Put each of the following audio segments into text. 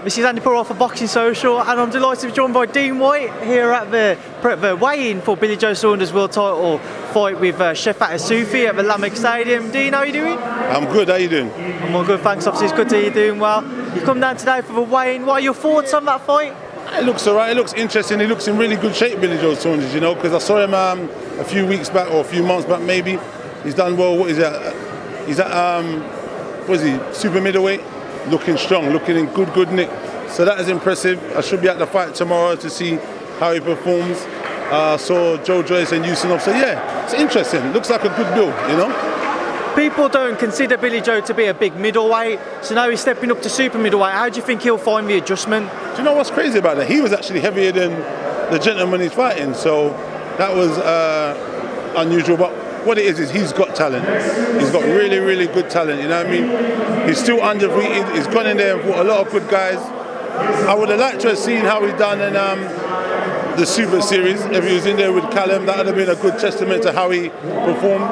This is Andi Purewal for Boxing Social, and I'm delighted to be joined by Dean Whyte here at the weigh-in for Billy Joe Saunders' world title fight with Shefat Isufi at the Lamek Stadium. Dean, how are you doing? I'm good, how are you doing? I'm all good, thanks. Obviously, it's good to hear you're doing well. You come down today for the weigh-in. What are your thoughts on that fight? It looks alright, it looks interesting, he looks in really good shape, Billy Joe Saunders, you know, because I saw him a few weeks back, or a few months back maybe. He's done well, what is that? He's at, what is he, super middleweight? Looking strong, looking in good nick. So that is impressive. I should be at the fight tomorrow to see how he performs. Saw Joe-Joyce and Yusunov. So yeah, it's interesting. Looks like a good build, you know. People don't consider Billy Joe to be a big middleweight, so now he's stepping up to super middleweight. How do you think he'll find the adjustment? Do you know what's crazy about that? He was actually heavier than the gentleman he's fighting, so that was unusual. But what it is he's got talent. He's got really good talent, you know what I mean? He's still undefeated. He's gone in there and fought a lot of good guys. I would have liked to have seen how he done in the Super Series. If he was in there with Callum, that would have been a good testament to how he performed.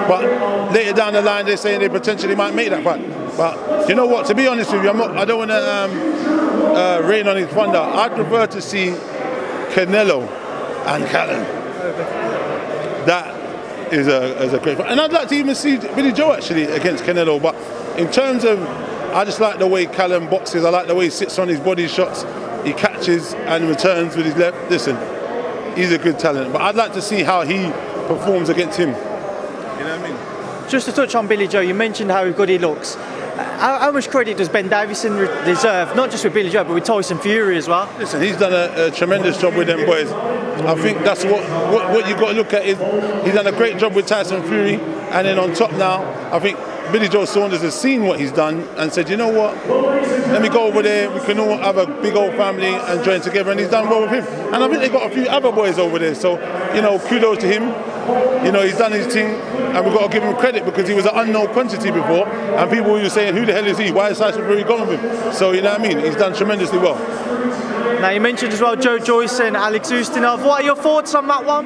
But later down the line, they're saying they potentially might make that fight. But you know what? To be honest with you, I don't want to rain on his thunder. I'd prefer to see Canelo and Callum. That is a great fight. And I'd like to even see Billy Joe actually against Canelo. But in terms of, I just like the way Callum boxes. I like the way he sits on his body shots. He catches and returns with his left. Listen, he's a good talent. But I'd like to see how he performs against him. You know what I mean? Just to touch on Billy Joe, you mentioned how good he looks. How much credit does Ben Davison deserve, not just with Billy Joe, but with Tyson Fury as well? Listen, he's done a tremendous job with them boys. I think that's what you've got to look at is he's done a great job with Tyson Fury, and then on top now, I think Billy Joe Saunders has seen what he's done and said, you know what, let me go over there, we can all have a big old family and join together, and he's done well with him. And I think they've got a few other boys over there, so, you know, kudos to him. You know, he's done his thing, and we've got to give him credit because he was an unknown quantity before, and people were saying, who the hell is he? Why is Tyson Fury going with him? So, you know what I mean? He's done tremendously well. Now, you mentioned as well Joe-Joyce and Alex Ustinov. What are your thoughts on that one?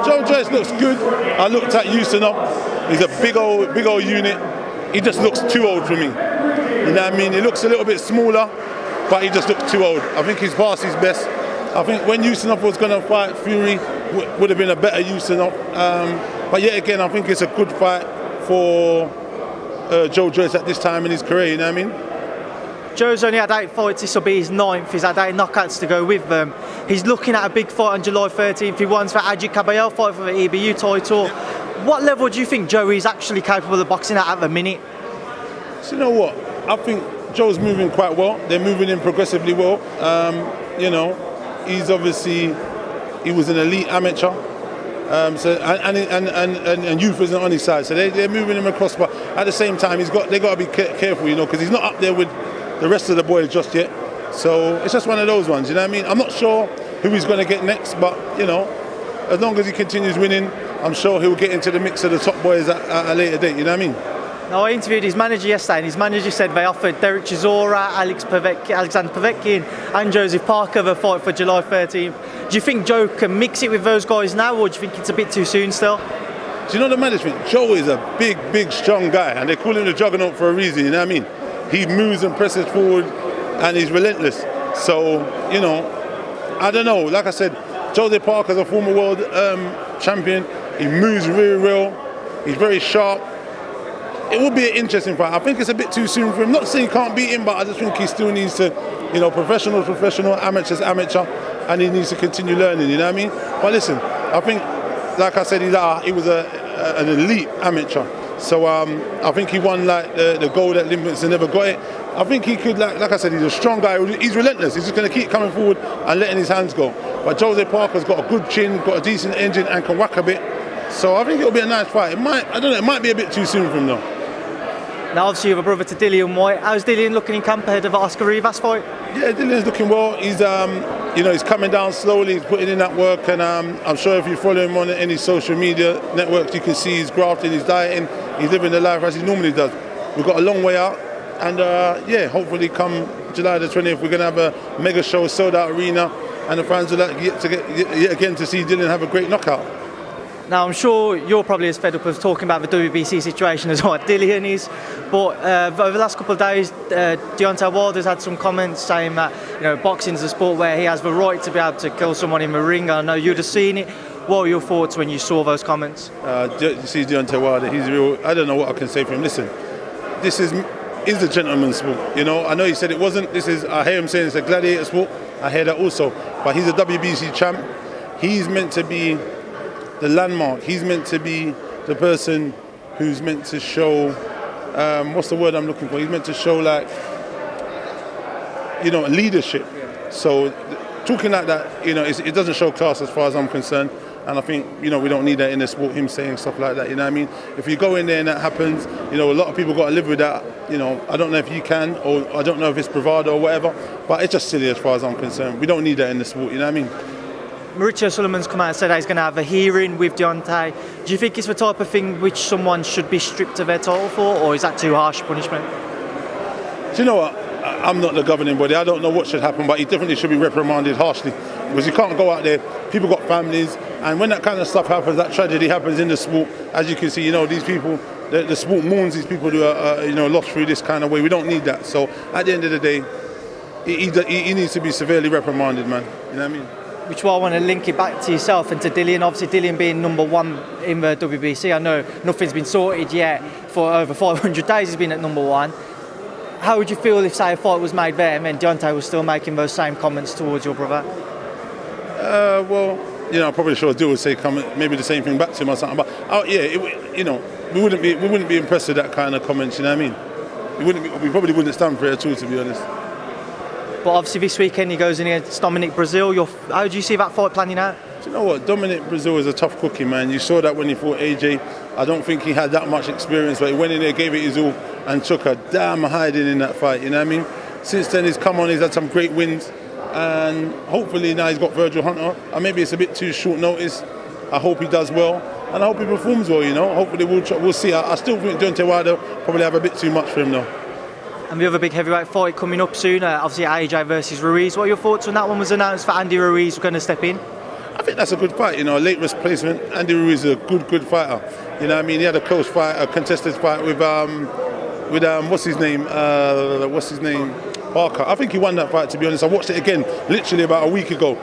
Joe-Joyce looks good. I looked at Ustinov. He's a big old unit. He just looks too old for me. You know what I mean? He looks a little bit smaller, but he just looks too old. I think he's past his best. I think when Ustinov was going to fight Fury, would have been a better Ustinov. But yet again, I think it's a good fight for Joe-Joyce at this time in his career, you know what I mean? Joe's only had 8 fights, this will be his 9th. He's had 8 knockouts to go with them. He's looking at a big fight on July 13th. He won for Adi Caballero, fight for the EBU title. What level do you think Joe is actually capable of boxing at the minute? So you know what? I think Joe's moving quite well. They're moving in progressively well. You know, he's obviously, he was an elite amateur. And youth isn't on his side, so they're moving him across. But at the same time, they got to be careful, you know, because he's not up there with the rest of the boys just yet. So it's just one of those ones, you know what I mean? I'm not sure who he's going to get next, but you know, as long as he continues winning, I'm sure he'll get into the mix of the top boys at a later date, you know what I mean? Now, I interviewed his manager yesterday, and his manager said they offered Derek Chisora, Alexander Povetkin and Joseph Parker the fight for July 13th. Do you think Joe can mix it with those guys now, or do you think it's a bit too soon still? Do you know the management? Joe is a big, strong guy, and they call him the juggernaut for a reason, you know what I mean? He moves and presses forward, and he's relentless. So, you know, I don't know. Like I said, Joseph Parker's a former world champion. He moves really well. He's very sharp. It will be an interesting fight. I think it's a bit too soon for him. Not saying he can't beat him, but I just think he still needs to, you know, professional, amateur, and he needs to continue learning, you know what I mean? But listen, I think, like I said, he was an elite amateur. So I think he won like the gold at Olympics and never got it. I think he could, like I said, he's a strong guy. He's relentless. He's just going to keep coming forward and letting his hands go. But Jose Parker's got a good chin, got a decent engine, and can whack a bit. So I think it'll be a nice fight. I don't know, it might be a bit too soon for him though. Now, obviously, you have a brother to Dean Whyte. How's Dean looking in camp ahead of the Oscar Rivas fight? Yeah, Dylan's looking well. He's, you know, he's coming down slowly. He's putting in that work, and I'm sure if you follow him on any social media networks, you can see he's grafting, he's dieting, he's living the life as he normally does. We've got a long way out, and yeah, hopefully come July the 20th, we're going to have a mega show, sold out arena, and the fans will get again to see Dylan have a great knockout. Now, I'm sure you're probably as fed up of talking about the WBC situation as what Dion is, but over the last couple of days, Deontay Wilder's had some comments saying that boxing's a sport where he has the right to be able to kill someone in the ring. I know you'd have seen it. What were your thoughts when you saw those comments? You see Deontay Wilder, he's real. I don't know what I can say for him. Listen, this is a gentleman's sport. I know he said it wasn't. I hear him saying it's a gladiator sport. I hear that also. But he's a WBC champ. He's meant to be the landmark. He's meant to be the person who's meant to show, what's the word I'm looking for? He's meant to show leadership. So talking like that, it doesn't show class as far as I'm concerned. And I think, we don't need that in the sport, him saying stuff like that, you know what I mean? If you go in there and that happens, a lot of people got to live with that. I don't know if you can, or I don't know if it's bravado or whatever, but it's just silly as far as I'm concerned. We don't need that in the sport, you know what I mean? Mauricio Sullivan's come out and said that he's going to have a hearing with Deontay. Do you think it's the type of thing which someone should be stripped of their title for, or is that too harsh punishment? Do you know what? I'm not the governing body. I don't know what should happen, but he definitely should be reprimanded harshly, because you can't go out there. People got families, and when that kind of stuff happens, that tragedy happens in the sport. As you can see, these people, the sport mourns these people who are lost through this kind of way. We don't need that. So at the end of the day, he needs to be severely reprimanded, man. You know what I mean? Which I want to link it back to yourself and to Dion. Obviously, Dion being number one in the WBC. I know nothing's been sorted yet. For over 500 days, he's been at number one. How would you feel if, say, a fight was made there and then Deontay was still making those same comments towards your brother? I'm probably sure Dubois would say maybe the same thing back to him or something. But we wouldn't be impressed with that kind of comments. You know what I mean? We probably wouldn't stand for it at all, to be honest. But obviously this weekend he goes in against Dominic Brazil. How do you see that fight planning out? Do you know what? Dominic Brazil is a tough cookie, man. You saw that when he fought AJ. I don't think he had that much experience, but he went in there, gave it his all, and took a damn hiding in that fight. You know what I mean? Since then he's come on, he's had some great wins, and hopefully now he's got Virgil Hunter. And maybe it's a bit too short notice. I hope he does well, and I hope he performs well. Hopefully we'll see. I still think Deontay Wilder probably have a bit too much for him though. And the other big heavyweight fight coming up soon, obviously AJ versus Ruiz. What are your thoughts when that one was announced for Andi Ruiz going to step in? I think that's a good fight, a late replacement. Andi Ruiz is a good fighter. You know what I mean? He had a close fight, a contested fight with what's his name, Parker. I think he won that fight, to be honest. I watched it again literally about a week ago.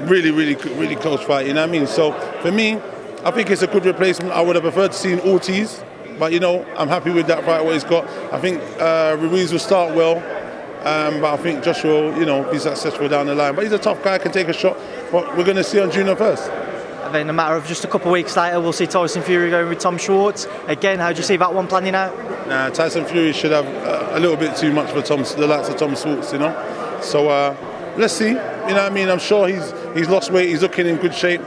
Really close fight, you know what I mean? So for me, I think it's a good replacement. I would have preferred to see Ortiz, but I'm happy with that fight, what he's got. I think Ruiz will start well, but I think Joshua will be successful down the line. But he's a tough guy, can take a shot. But we're going to see on June 1st. And then in a matter of just a couple of weeks later, we'll see Tyson Fury going with Tom Schwartz. Again, how do you see that one planning out? Nah, Tyson Fury should have a little bit too much for the likes of Tom Schwartz, So let's see. You know what I mean? I'm sure he's lost weight. He's looking in good shape.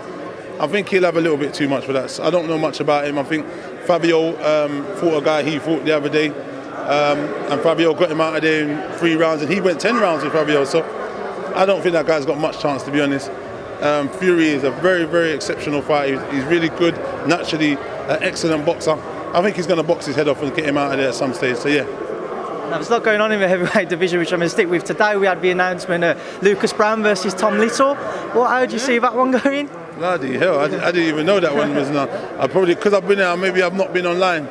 I think he'll have a little bit too much for that. So I don't know much about him. I think Fabio fought a guy he fought the other day, and Fabio got him out of there in 3 rounds, and he went 10 rounds with Fabio. So I don't think that guy's got much chance, to be honest. Fury is a very exceptional fighter. He's really good, naturally an excellent boxer. I think he's going to box his head off and get him out of there at some stage. So yeah. Now, there's a lot going on in the heavyweight division, which I'm going to stick with. Today we had the announcement of Lucas Brown versus Tom Little. How do you see that one going? Bloody hell, I didn't even know that one was now. I probably, because I've been there, maybe I've not been online.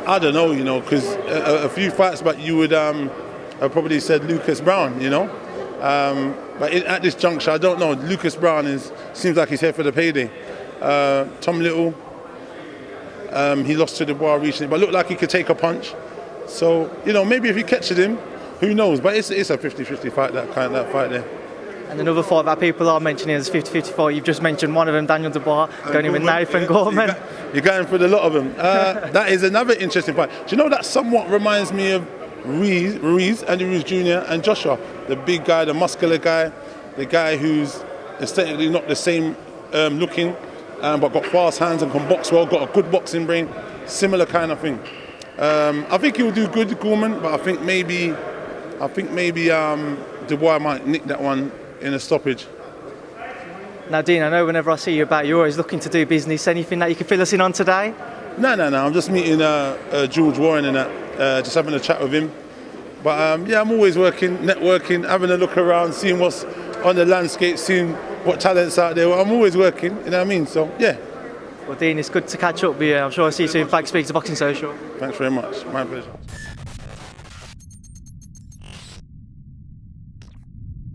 I don't know, because a few fights back you would have probably said Lucas Brown, but at this juncture, I don't know. Lucas Brown seems like he's here for the payday. Tom Little, he lost to Dubois recently, but looked like he could take a punch. So, maybe if he catches him, who knows? But it's a 50-50 fight, that fight there. And another fight that people are mentioning is 50-50 fight. You've just mentioned one of them, Daniel Dubois, going in with Nathan Gorman. You're going for a lot of them. That is another interesting fight. Do you know that somewhat reminds me of Ruiz, Andy Ruiz Jr. and Joshua, the big guy, the muscular guy, the guy who's aesthetically not the same looking, but got fast hands and can box well, got a good boxing brain, similar kind of thing. I think he'll do good, Gorman, but I think maybe Dubois might nick that one in a stoppage. Now, Dean, I know whenever I see you about, you're always looking to do business. Anything that you can fill us in on today? No. I'm just meeting George Warren and that, just having a chat with him. But I'm always working, networking, having a look around, seeing what's on the landscape, seeing what talents out there. I'm always working, you know what I mean? So, yeah. Well, Dean, it's good to catch up with you. I'm sure I'll see you soon. Thanks for speaking to Boxing Social. Thanks very much. My pleasure.